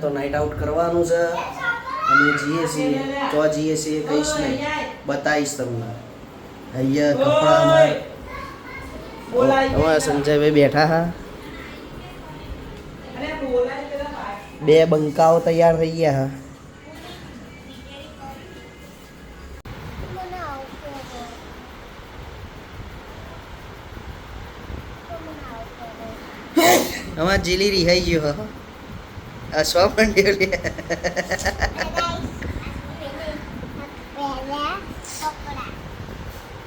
તો night out કરવાનું છે. અમે જઈએ છીએ તો જઈએ છીએ કહીશ નહીં, બતાવીશ તમને. અહીંયા કપડામાં હવે સંજયભાઈ બેઠા હા. બે બંકાઓ તૈયાર થઈ ગયા હા. અમાર જીલી રિહાઈ ગયો હા. આ સ્વ મંડ્યો લે.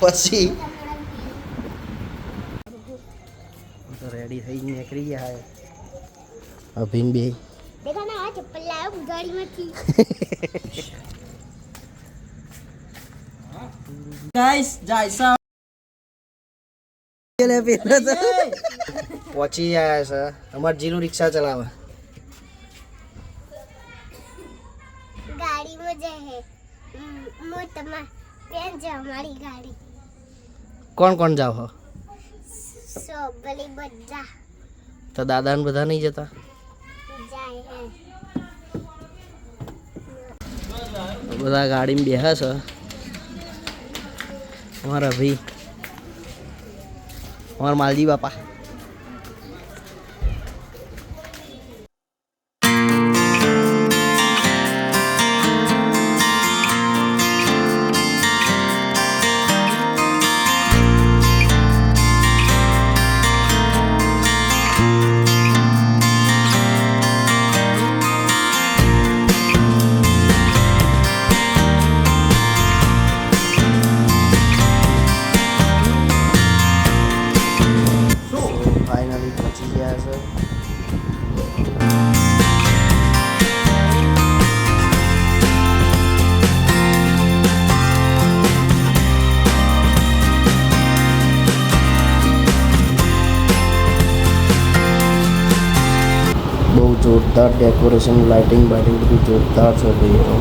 પછી તો રેડી થઈ નીકળી ગયા હા. અભિન બે देखा ना आज चप्पल लाया हूँ गाड़ी में थी गाइस जायसा ले पेला तो पहुंची आया सर. हमार जीलू रिक्शा चलावा. गाड़ी में जो है मोटमा पेन जो हमारी गाड़ी. कौन कौन जाओ हो? सब बड़ी बच्चा तो दादा ने બધા નહીં જતા. जाए हैं બધા ગાડીમાં બેહા છે. અમારા ભાઈ અમારા માલજી બાપા. ફાઇનલી પહોંચી ગયા છે. બહુ જોરદાર ડેકોરેશન, લાઇટિંગ બાઇટિંગ બધું જોરદાર છે ભાઈ. તો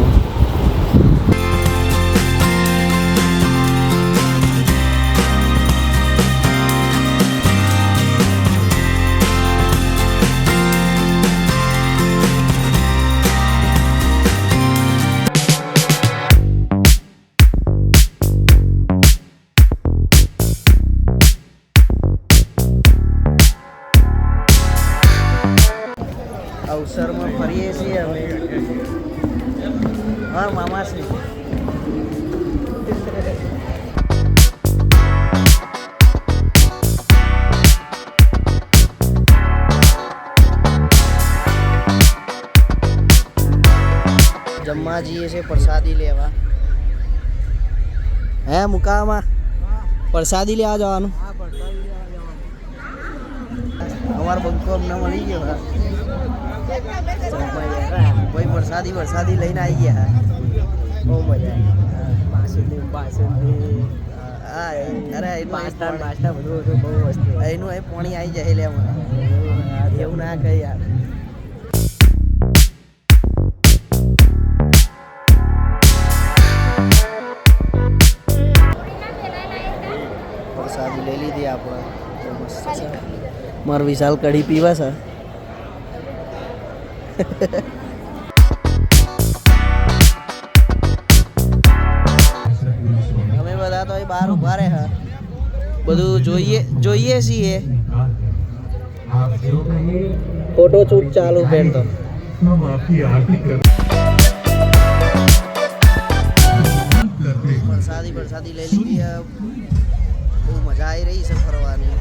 અવસરમાં ફરીએ છીએ અમે. હા મામા છે. જમવા જઈએ છે પ્રસાદી લેવા. હે મુકામાં પ્રસાદી લેવા જવાનું. અમારો બંકો અમને મળી ગયો હા. ભાઈ વરસાદી લઈને આવી ગયા. બહુ મજા આવી. અરે પાસ્તા બધું બહુ વસ્તુ એનું એ પાણી આવી જાય લે. એવું ના કહે યાર. પ્રસાદી લઈ લીધી આપણે. મારો વિશાલ કઢી પીવા છે. અમે બધા તો બહાર ઉભા રહે હા. બધું જોઈએ છીએ. ફોટો શૂટ ચાલુ બેન. તો પ્રસાદી લઈ લીધી. બહુ મજા આવી રહી છે ફરવાની.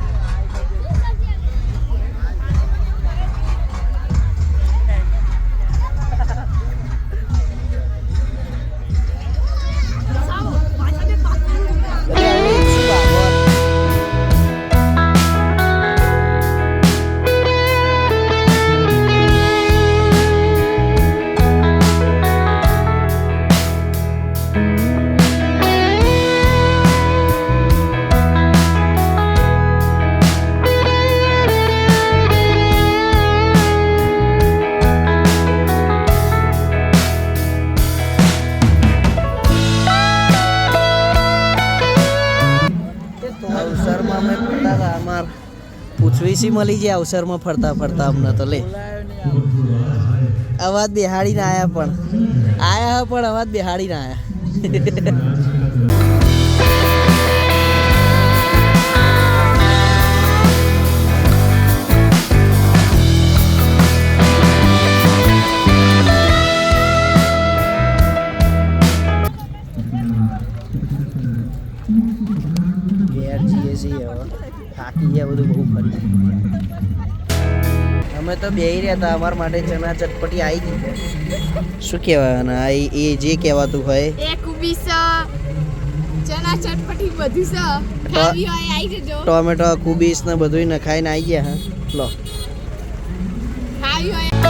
પૂછવી સી મળી જાય અવસરમાં ફરતા ફરતા અમને તો લે. અવાજ બેહાડીને આયા પણ અવાજ બેહાડીને આયા ઘેર જઈએ છીએ હવે થાકી ગયા બધું બહુ ફરી અમે તો બેહી રહ્યા હતા અમારા માટે ચણા ચટપટી આવી ગઈ છે શું કહેવાય એ જે કહેવાતું હોય એ કુબીસ ચના ચટપટી બધું છે ખાવી હોય આવી જજો ટોમેટો કુબીસ ને બધું નખાઈને આવી ગયા હા લો ખાવી હોય